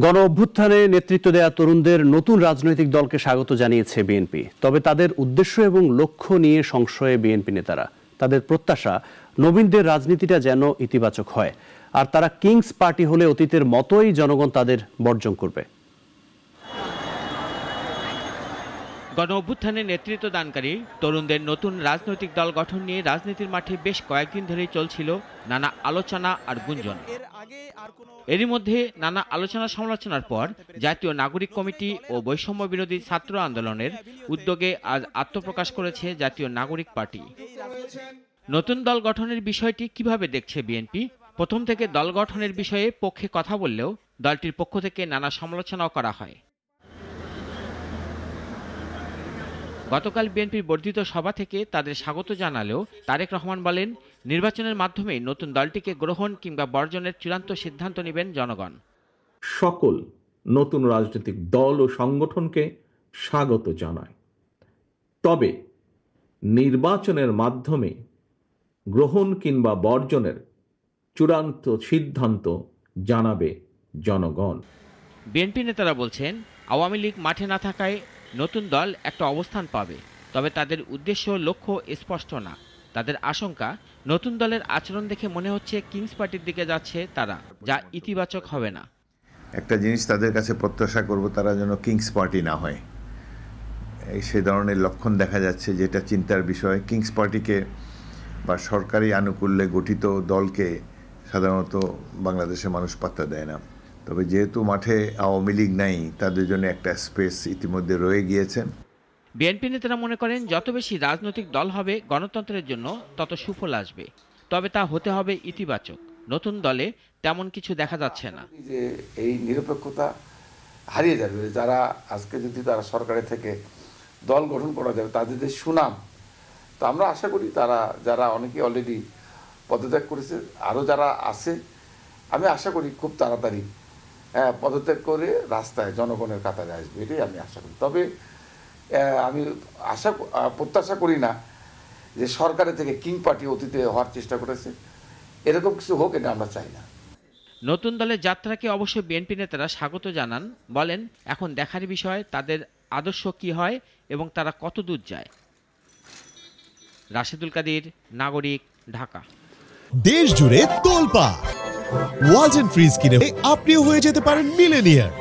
গণ অভ্যুত্থানে নেতৃত্ব দেয়া তরুণদের নতুন রাজনৈতিক দলকে স্বাগত জানিয়েছে বিএনপি। তবে তাদের উদ্দেশ্য এবং লক্ষ্য নিয়ে সংশয়ে বিএনপি নেতারা। তাদের প্রত্যাশা নবীনদের রাজনীতিটা যেন ইতিবাচক হয়, আর তারা কিংস পার্টি হলে অতীতের মতোই জনগণ তাদের বর্জন করবে। গণ অভ্যুত্থানে নেতৃত্ব দানকারী তরুণদের নতুন রাজনৈতিক দল গঠন নিয়ে রাজনীতির মাঠে বেশ কয়েকদিন ধরেই চলছিল নানা আলোচনা আর গুঞ্জন। এরই মধ্যে নানা আলোচনা সমালোচনার পর জাতীয় নাগরিক কমিটি ও বৈষম্য বিরোধী ছাত্র আন্দোলনের উদ্যোগে আজ আত্মপ্রকাশ করেছে জাতীয় নাগরিক পার্টি। নতুন দল গঠনের বিষয়টি কিভাবে দেখছে বিএনপি? প্রথম থেকে দল গঠনের বিষয়ে পক্ষে কথা বললেও দলটির পক্ষ থেকে নানা সমালোচনাও করা হয়। গতকাল বিএনপির বর্ধিত সভা থেকে তাদের স্বাগত জানালেও তারেক রহমান বলেন, নির্বাচনের মাধ্যমে নতুন দলটিকে গ্রহণ কিংবা বর্জনের চূড়ান্ত সিদ্ধান্ত নেবেন জনগণ। সকল নতুন রাজনৈতিক দল ও সংগঠনকে স্বাগত জানায়, তবে নির্বাচনের মাধ্যমে গ্রহণ কিংবা বর্জনের চূড়ান্ত সিদ্ধান্ত জানাবে জনগণ। বিএনপি নেতারা বলছেন, আওয়ামী লীগ মাঠে না থাকায় নতুন দল একটা অবস্থান পাবে, তবে তাদের উদ্দেশ্য লক্ষ্য স্পষ্ট না। তাদের আশঙ্কা, নতুন দলের আচরণ দেখে মনে হচ্ছে কিংস পার্টির দিকে যাচ্ছে তারা, যা ইতিবাচক হবে না। একটা জিনিস তাদের কাছে প্রত্যাশা করব, তারা যেন কিংস পার্টি না হয়। সে ধরনের লক্ষণ দেখা যাচ্ছে, যেটা চিন্তার বিষয়। কিংস পার্টিকে বা সরকারি আনুকূল্যে গঠিত দলকে সাধারণত বাংলাদেশের মানুষ পাত্তা দেয় না। তবে যেহেতু মাঠে আওয়ামী লীগ নাই, তাদের জন্য একটা স্পেস ইতিমধ্যে রয়ে গিয়েছে। বিএনপি নেতারা মনে করেন, যত বেশি রাজনৈতিক দল হবে গণতন্ত্রের জন্য তত সুফল আসবে, তবে তা হতে হবে ইতিবাচক। নতুন দলে তেমন কিছু দেখা যাচ্ছে না। যে এই নিরপেক্ষতা হারিয়ে যাবে, যারা আজকে যদি তারা সরকারের থেকে দল গঠন করা যাবে, তাদের যে সুনাম, তো আমরা আশা করি তারা, যারা অনেকে অলরেডি পদত্যাগ করেছে, আরও যারা আছে, আমি আশা করি খুব তাড়াতাড়ি পদত্যাগ করে রাস্তায় জনগণের কাতারে আসবে, এটাই আমি আশা করি। তবে আমি প্রত্যাশা করি না যে সরকারের থেকে কিং পার্টি অতীতে হওয়ার চেষ্টা করেছে, এরকম কিছু হোক, এটা আমরা চাই না। নতুন দলের যাত্রাকে অবশ্য বিএনপি নেতারা স্বাগত জানান। বলেন, এখন দেখার বিষয় তাদের আদর্শ কি হয় এবং তারা কত দূর যায়। রাশেদুল কাদির, নাগরিক, ঢাকা। দেশ জুড়ে তোলপাড় ওয়ালটন ফ্রিজ কিনে আপনিও হয়ে যেতে পারেন মিলেনিয়ার।